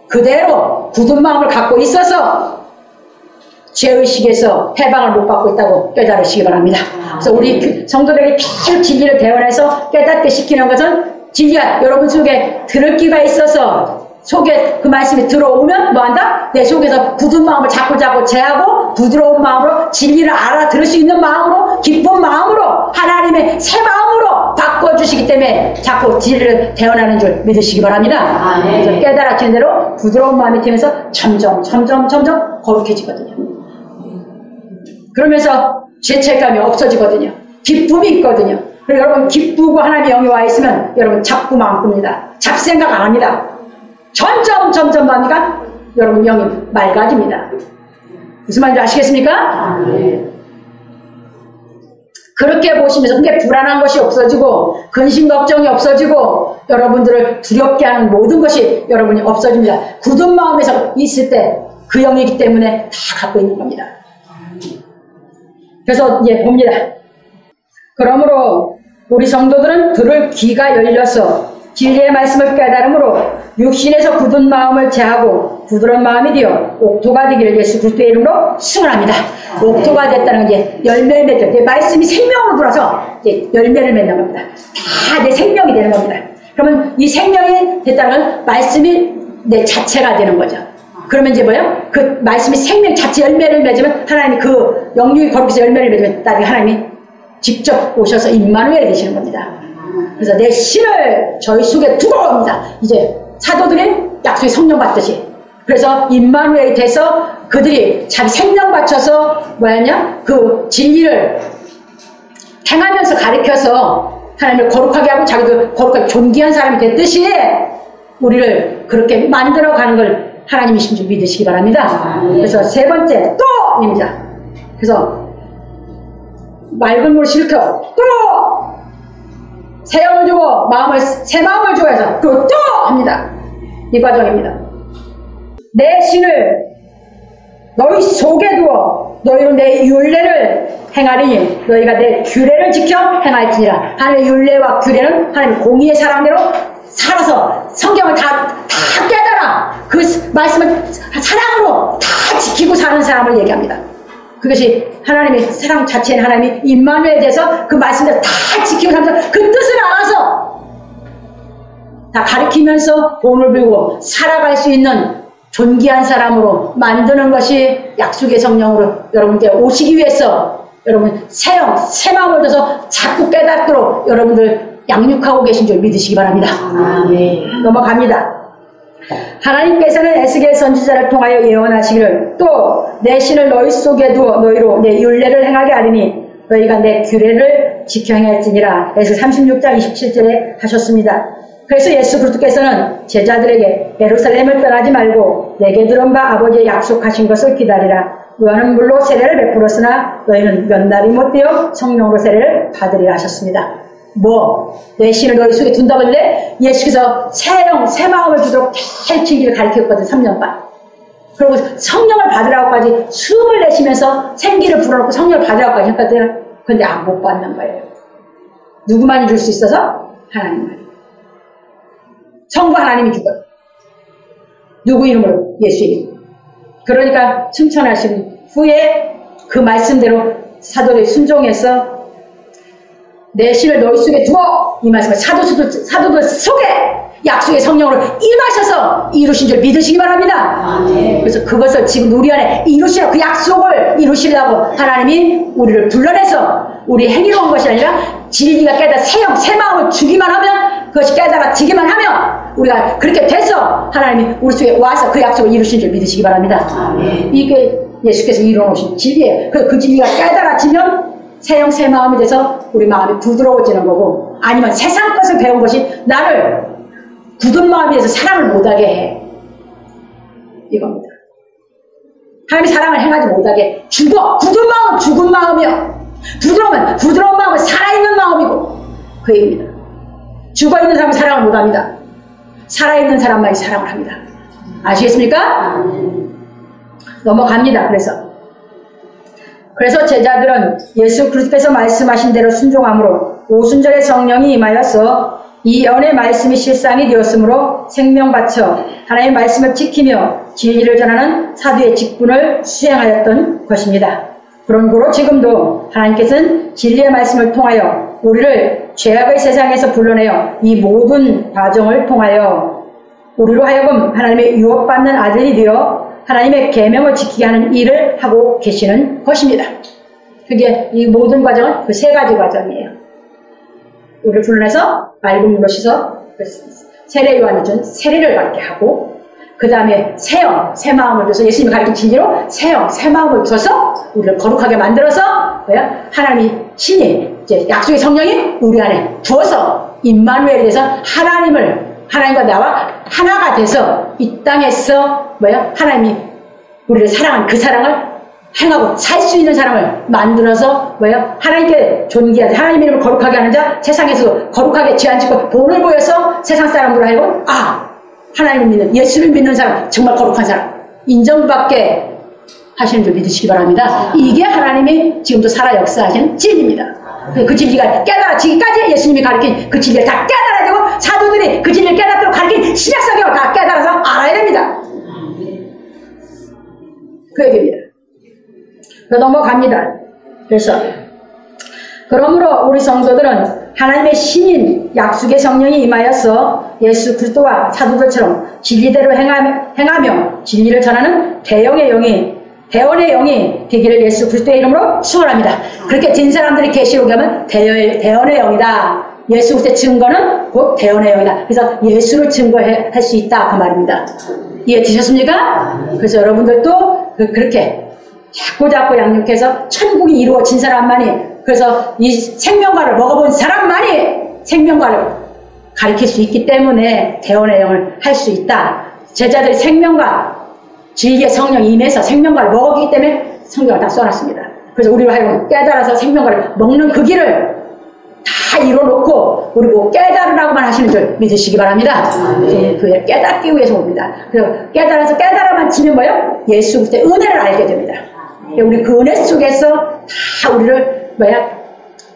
그대로 굳은 마음을 갖고 있어서 죄의식에서 해방을 못 받고 있다고 깨달으시기 바랍니다. 그래서 우리 성도들에게 계속 진리를 대언해서 깨닫게 시키는 것은, 진리가 여러분 속에 들을 기가 있어서 속에 그 말씀이 들어오면 뭐한다? 내 속에서 굳은 마음을 자꾸 제하고 부드러운 마음으로 진리를 알아들을 수 있는 마음으로, 기쁜 마음으로, 하나님의 새 마음으로 바꿔주시기 때문에 자꾸 진리를 대언하는 줄 믿으시기 바랍니다. 그래서 깨달아지는 대로 부드러운 마음이 되면서 점점 거룩해지거든요. 그러면서 죄책감이 없어지거든요. 기쁨이 있거든요. 그리고 여러분 기쁘고 하나님의 영이 와 있으면 여러분 잡고만 안 꿉니다. 잡생각 안 합니다. 점점 하니까 여러분 영이 맑아집니다. 무슨 말인지 아시겠습니까? 그렇게 보시면서 그게 불안한 것이 없어지고 근심 걱정이 없어지고 여러분들을 두렵게 하는 모든 것이 여러분이 없어집니다. 굳은 마음에서 있을 때 그 영이기 때문에 다 갖고 있는 겁니다. 그래서 이제 봅니다. 그러므로 우리 성도들은 들을 귀가 열려서 진리의 말씀을 깨달음으로 육신에서 굳은 마음을 제하고 부드러운 마음이 되어 옥토가 되기를 예수 그리스도의 이름으로 승언합니다. 옥토가 됐다는 건 이제 열매를 맺죠. 말씀이 생명으로 들어서 이제 열매를 맺는 겁니다. 다 내 생명이 되는 겁니다. 그러면 이 생명이 됐다는 건 말씀이 내 자체가 되는 거죠. 그러면 이제 뭐예요? 그 말씀이 생명 자체 열매를 맺으면 하나님이 그 영육이 거룩해서 열매를 맺으면 나중에 하나님이 직접 오셔서 임마누엘이 되시는 겁니다. 그래서 내 신을 저희 속에 두고 옵니다. 이제 사도들이 약속의 성령 받듯이. 그래서 임마누엘이 돼서 그들이 자기 생명 바쳐서 뭐였냐? 그 진리를 행하면서 가르쳐서 하나님을 거룩하게 하고 자기도 거룩하게 존귀한 사람이 됐듯이 우리를 그렇게 만들어가는 걸 하나님이신 줄 믿으시기 바랍니다. 그래서 세 번째 또입니다. 그래서 맑은 물을 일으켜 또 새 영을 주고 새 마음을 주고 해서 또 합니다. 이 과정입니다. 내 신을 너희 속에 두어 너희로 내 율례를 행하리니 너희가 내 규례를 지켜 행할지니라. 하나님의 율례와 규례는 하나님 공의의 사랑대로 살아서 성경을 다 깨달아 그 말씀을 사랑으로 다 지키고 사는 사람을 얘기합니다. 그것이 하나님의 사랑 자체인 하나님이 임마누엘에 대해서 그 말씀대로 다 지키고 살면서 그 뜻을 알아서 다 가르치면서 본을 배우고 살아갈 수 있는 존귀한 사람으로 만드는 것이 약속의 성령으로 여러분께 오시기 위해서 여러분 새 마음을 줘서 자꾸 깨닫도록 여러분들 양육하고 계신 줄 믿으시기 바랍니다. 넘어갑니다. 하나님께서는 에스겔 선지자를 통하여 예언하시기를 또 내 신을 너희 속에 두어 너희로 내 율례를 행하게 하리니 너희가 내 규례를 지켜 행할지니라. 에스겔 36장 27절에 하셨습니다. 그래서 예수 그리스도께서는 제자들에게 예루살렘을 떠나지 말고 내게 들은 바 아버지의 약속하신 것을 기다리라. 너희는 물로 세례를 베풀었으나 너희는 몇 날이 못 되어 성령으로 세례를 받으리라 하셨습니다. 내 신을 너희 속에 둔다고 했는데 예수께서 새 마음을 주도록 펼치기를 가르쳤거든. 3년간. 그리고 성령을 받으라고까지 숨을 내쉬면서 생기를 불어넣고 성령을 받으라고까지 했거든. 그런데 못 받는 거예요. 누구만이 줄 수 있어서? 하나님만. 성부 하나님이 주거든. 누구 이름으로? 예수 이름. 그러니까 승천하신 후에 그 말씀대로 사도들이 순종해서 내 신을 너희 속에 두어 이 말씀을 사도들 속에 약속의 성령으로 임하셔서 이루신 줄 믿으시기 바랍니다. 그래서 그것을 지금 우리 안에 이루시라, 그 약속을 이루시려고 하나님이 우리를 불러내서 우리 행위로 온 것이 아니라 진리가 깨달아 새 마음을 주기만 하면, 그것이 깨달아지기만 하면 우리가 그렇게 돼서 하나님이 우리 속에 와서 그 약속을 이루신 줄 믿으시기 바랍니다. 이게 예수께서 이루어놓으신 진리예요. 그 진리가 깨달아지면 새 마음이 돼서 우리 마음이 부드러워지는 거고, 아니면 세상 것을 배운 것이 나를 굳은 마음이 돼서 사랑을 못하게 해. 이겁니다. 하나님이 사랑을 행하지 못하게 죽어. 굳은 마음은 죽은 마음이요. 부드러운 마음은 살아있는 마음이고, 그 얘기입니다. 죽어있는 사람은 사랑을 못합니다. 살아있는 사람만이 사랑을 합니다. 아시겠습니까? 넘어갑니다. 그래서 제자들은 예수 그리스도께서 말씀하신 대로 순종함으로 오순절에 성령이 임하여서 이 예언의 말씀이 실상이 되었으므로 생명 바쳐 하나님의 말씀을 지키며 진리를 전하는 사도의 직분을 수행하였던 것입니다. 그런 고로 지금도 하나님께서는 진리의 말씀을 통하여 우리를 죄악의 세상에서 불러내어 이 모든 과정을 통하여 우리로 하여금 하나님의 유업받는 아들이 되어 하나님의 계명을 지키게 하는 일을 하고 계시는 것입니다. 그게 이 모든 과정은 그 세 가지 과정이에요. 우리를 불러내서 맑은 물로 씻어 세례 요한이 준 세례를 받게 하고, 그 다음에 새 마음을 줘서 예수님이 가르친 진리로 새 마음을 줘서 우리를 거룩하게 만들어서 하나님이 신이 이제 약속의 성령이 우리 안에 부어서 임마누엘이 돼서 하나님과 나와 하나가 돼서 이 땅에서 하나님이 우리를 사랑한 그 사랑을 행하고 살 수 있는 사람을 만들어서 하나님께 존귀하게 하나님의 이름을 거룩하게 하는 자, 세상에서도 거룩하게 죄 안 짓고 본을 보여서 세상 사람들로 하여금 하나님을 믿는, 예수를 믿는 사람, 정말 거룩한 사람 인정받게 하시는 줄 믿으시기 바랍니다. 이게 하나님이 지금도 살아 역사하시는 진리입니다. 그 진리가 깨달아지기까지 예수님이 가르친 그 진리를 다 깨달아야 되고, 사도들이 그 진리를 깨닫도록 가르친 신약성경을 다 깨달아서 알아야 됩니다. 그 얘기입니다. 넘어갑니다. 그러므로 우리 성도들은 하나님의 신인 약속의 성령이 임하여서 예수 그리스도와 사도들처럼 진리대로 행하며 진리를 전하는 대언의 영이 되기를 예수 그리스도의 이름으로 축원합니다. 그렇게 된 사람들이 계시록에 하면 대언의 영이다. 예수 그리스도의 증거는 곧 대언의 영이다. 그래서 예수를 증거할 수 있다, 그 말입니다. 이해 되셨습니까? 그래서 여러분들도 그렇게 자꾸 양육해서 천국이 이루어진 사람만이, 그래서 이 생명과를 먹어본 사람만이 생명과를 가르칠 수 있기 때문에 대언의 영을 할 수 있다. 제자들이 생명과 진리의 성령이 임해서 생명과를 먹었기 때문에 성경을 다 써놨습니다. 그래서 우리로 하여금 깨달아서 생명과를 먹는 그 길을 다 이뤄놓고 우리 깨달으라고만 하시는 줄 믿으시기 바랍니다. 그 깨닫기 위해서 옵니다. 그래서 깨달아만 지면 뭐예요? 예수 그리스도의 은혜를 알게 됩니다. 우리 그 은혜 속에서 다 우리를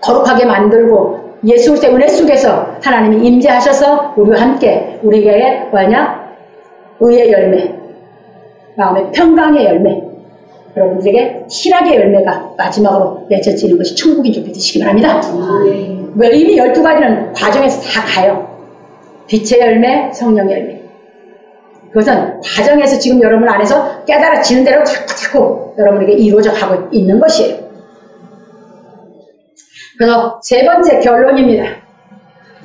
거룩하게 만들고, 예수 그리스도의 은혜 속에서 하나님이 임재하셔서 우리와 함께 우리에게 의의 열매, 마음의 평강의 열매, 여러분들에게 실학의 열매가 마지막으로 맺어지는 것이 천국인 줄 믿으시기 바랍니다. 이미 12가지는 과정에서 다 가요. 빛의 열매, 성령의 열매. 그것은 과정에서 지금 여러분 안에서 깨달아지는 대로 자꾸 여러분에게 이루어져 가고 있는 것이에요. 그래서 세 번째 결론입니다.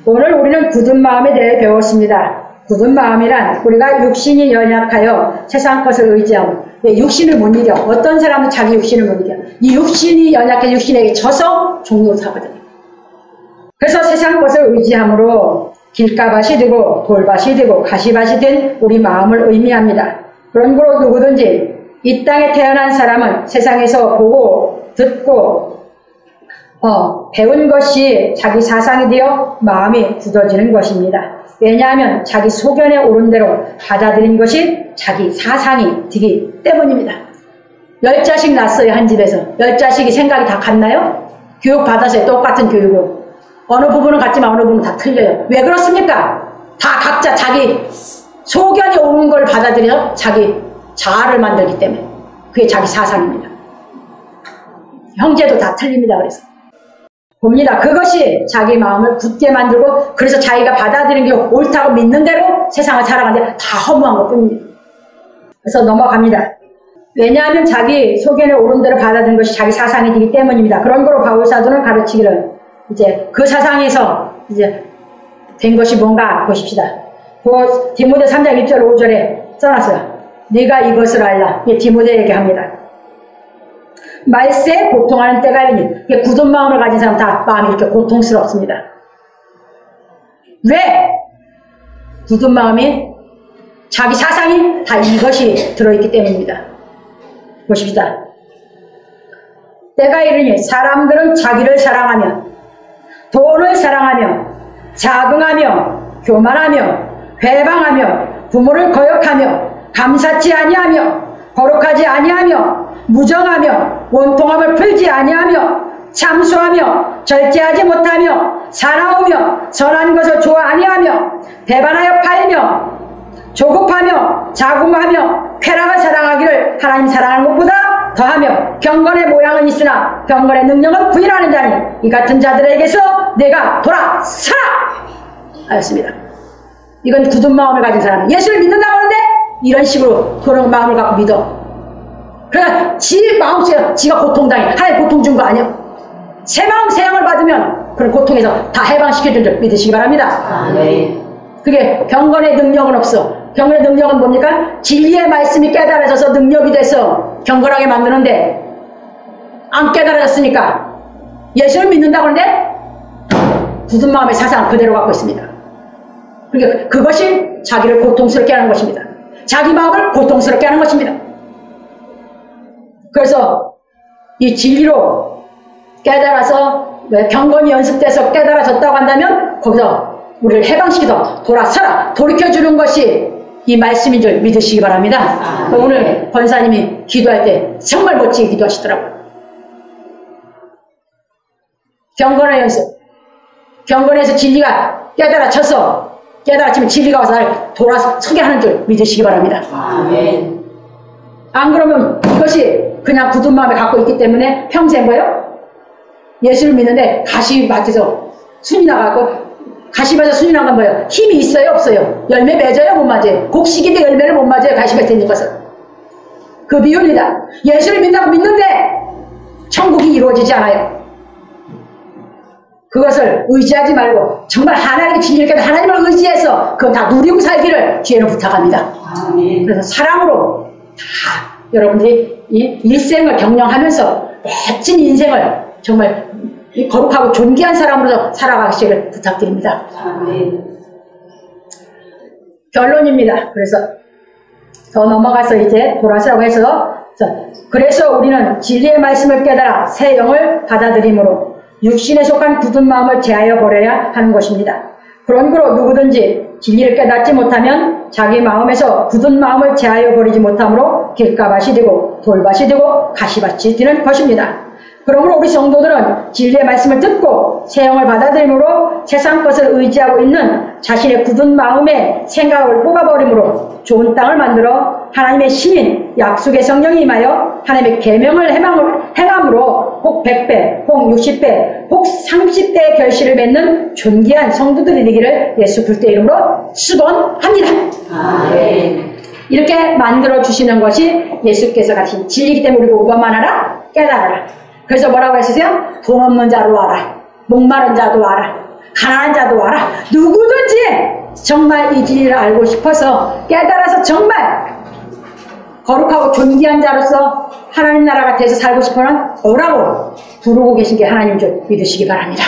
오늘 우리는 굳은 마음에 대해 배웠습니다. 굳은 마음이란 우리가 육신이 연약하여 세상 것을 의지하고, 왜 육신을 못 이겨? 어떤 사람은 자기 육신을 못 이겨. 이 육신이 연약해 육신에게 져서 종로를 타거든요. 그래서 세상 것을 의지함으로 길가밭이 되고 돌밭이 되고 가시밭이 된 우리 마음을 의미합니다. 그러므로 누구든지 이 땅에 태어난 사람은 세상에서 보고 듣고 배운 것이 자기 사상이 되어 마음이 굳어지는 것입니다. 왜냐하면 자기 소견에 오른 대로 받아들인 것이 자기 사상이 되기 때문입니다. 10자식 낳았어요, 한 집에서. 10자식이 생각이 다 같나요? 교육 받았어요, 똑같은 교육을. 어느 부분은 같지만 어느 부분은 다 틀려요. 왜 그렇습니까? 다 각자 자기 소견이 오는 걸 받아들여 자기 자아를 만들기 때문에. 그게 자기 사상입니다. 형제도 다 틀립니다. 그래서 봅니다. 그것이 자기 마음을 굳게 만들고, 그래서 자기가 받아들인 게 옳다고 믿는 대로 세상을 살아가는데 다 허무한 것 뿐입니다. 그래서 넘어갑니다. 왜냐하면 자기 소견에 오른 대로 받아들인 것이 자기 사상이 되기 때문입니다. 그런 거로 바울사도는 가르치기를, 이제 그 사상에서 이제 된 것이 뭔가 보십시다. 그 디모데 3장 1절 5절에 써놨어요. 네가 이것을 알라. 디모데에게 합니다. 말세에 고통하는 때가 이르니, 굳은 마음을 가진 사람 다 마음이 이렇게 고통스럽습니다. 왜? 굳은 마음이 자기 사상이 다 이것이 들어있기 때문입니다. 보십시다. 때가 이르니 사람들은 자기를 사랑하며 돈을 사랑하며 자긍하며 교만하며 회방하며 부모를 거역하며 감사치 아니하며 거룩하지 아니하며 무정하며 원통함을 풀지 아니하며 참수하며 절제하지 못하며 사나우며 선한 것을 좋아 아니하며 배반하여 팔며 조급하며 자궁하며 쾌락을 사랑하기를 하나님 사랑하는 것보다 더하며 경건의 모양은 있으나 경건의 능력은 부인하는 자니 이 같은 자들에게서 내가 돌아서라 하였습니다. 이건 굳은 마음을 가진 사람은 예수를 믿는다고 하는데 이런 식으로 그런 마음을 갖고 믿어. 그러니까 지 마음속에 지가 고통당해. 하나님 고통 준 거 아니야. 새 마음 새 영을 받으면 그런 고통에서 다 해방시켜준 줄 믿으시기 바랍니다. 네. 그게 경건의 능력은 없어. 경건의 능력은 뭡니까? 진리의 말씀이 깨달아져서 능력이 돼서 경건하게 만드는데 안 깨달아졌으니까 예수를 믿는다고 하는데 굳은 마음의 사상 그대로 갖고 있습니다. 그러니까 그것이 자기를 고통스럽게 하는 것입니다. 자기 마음을 고통스럽게 하는 것입니다. 그래서 이 진리로 깨달아서 경건이 연습돼서 깨달아졌다고 한다면 거기서 우리를 해방시키도록 돌아서라 돌이켜주는 것이 이 말씀인 줄 믿으시기 바랍니다. 오늘 권사님이 기도할 때 정말 멋지게 기도하시더라고요. 경건의 연습, 경건에서 진리가 깨달아지면 진리가 와서 나를 돌아서게 하는 줄 믿으시기 바랍니다. 아멘. 안 그러면 이것이 그냥 굳은 마음에 갖고 있기 때문에 평생 거요? 예수를 믿는데 가시밭에서 순이 나가고, 가시밭에서 순이 나간 거예요. 힘이 있어요? 없어요? 열매 맺어요? 못 맞아요? 곡식인데 열매를 못 맞아요? 가시밭에 있는 것은. 그 비율이다. 예수를 믿는다고 믿는데 천국이 이루어지지 않아요. 그것을 의지하지 말고 정말 하나님의 진리를 깨달아 하나님을 의지해서 그거 다 누리고 살기를 주에는 부탁합니다. 아멘. 그래서 사랑으로 다 여러분들이 이 일생을 경영하면서 멋진 인생을 정말 거룩하고 존귀한 사람으로 살아가시기를 부탁드립니다. 아멘. 결론입니다. 그래서 더 넘어가서 이제 돌아서라고 해서, 그래서 우리는 진리의 말씀을 깨달아 새 영을 받아들이므로 육신에 속한 굳은 마음을 제하여 버려야 하는 것입니다. 그러므로 누구든지 진리를 깨닫지 못하면 자기 마음에서 굳은 마음을 제하여 버리지 못하므로 길가밭이 되고 돌밭이 되고 가시밭이 되는 것입니다. 그러므로 우리 성도들은 진리의 말씀을 듣고 새 영을 받아들이므로 세상 것을 의지하고 있는 자신의 굳은 마음의 생각을 뽑아버리므로 좋은 땅을 만들어 하나님의 신인 약속의 성령이 임하여 하나님의 계명을 행함으로 혹 100배, 혹 60배, 혹 30배의 결실을 맺는 존귀한 성도들이 되기를 예수 그리스도의 이름으로 축원합니다. 아멘. 이렇게 만들어 주시는 것이 예수께서 가신 진리이기 때문에 우리가 뭐만 하라? 깨달아라. 그래서 뭐라고 하시세요? 돈 없는 자도 와라. 목마른 자도 와라. 가난한 자도 와라. 누구든지 정말 이 진리를 알고 싶어서 깨달아서 정말 거룩하고 존귀한 자로서 하나님 나라 gat에서 살고 싶어는 오라고 부르고 계신 게 하나님 줄 믿으시기 바랍니다.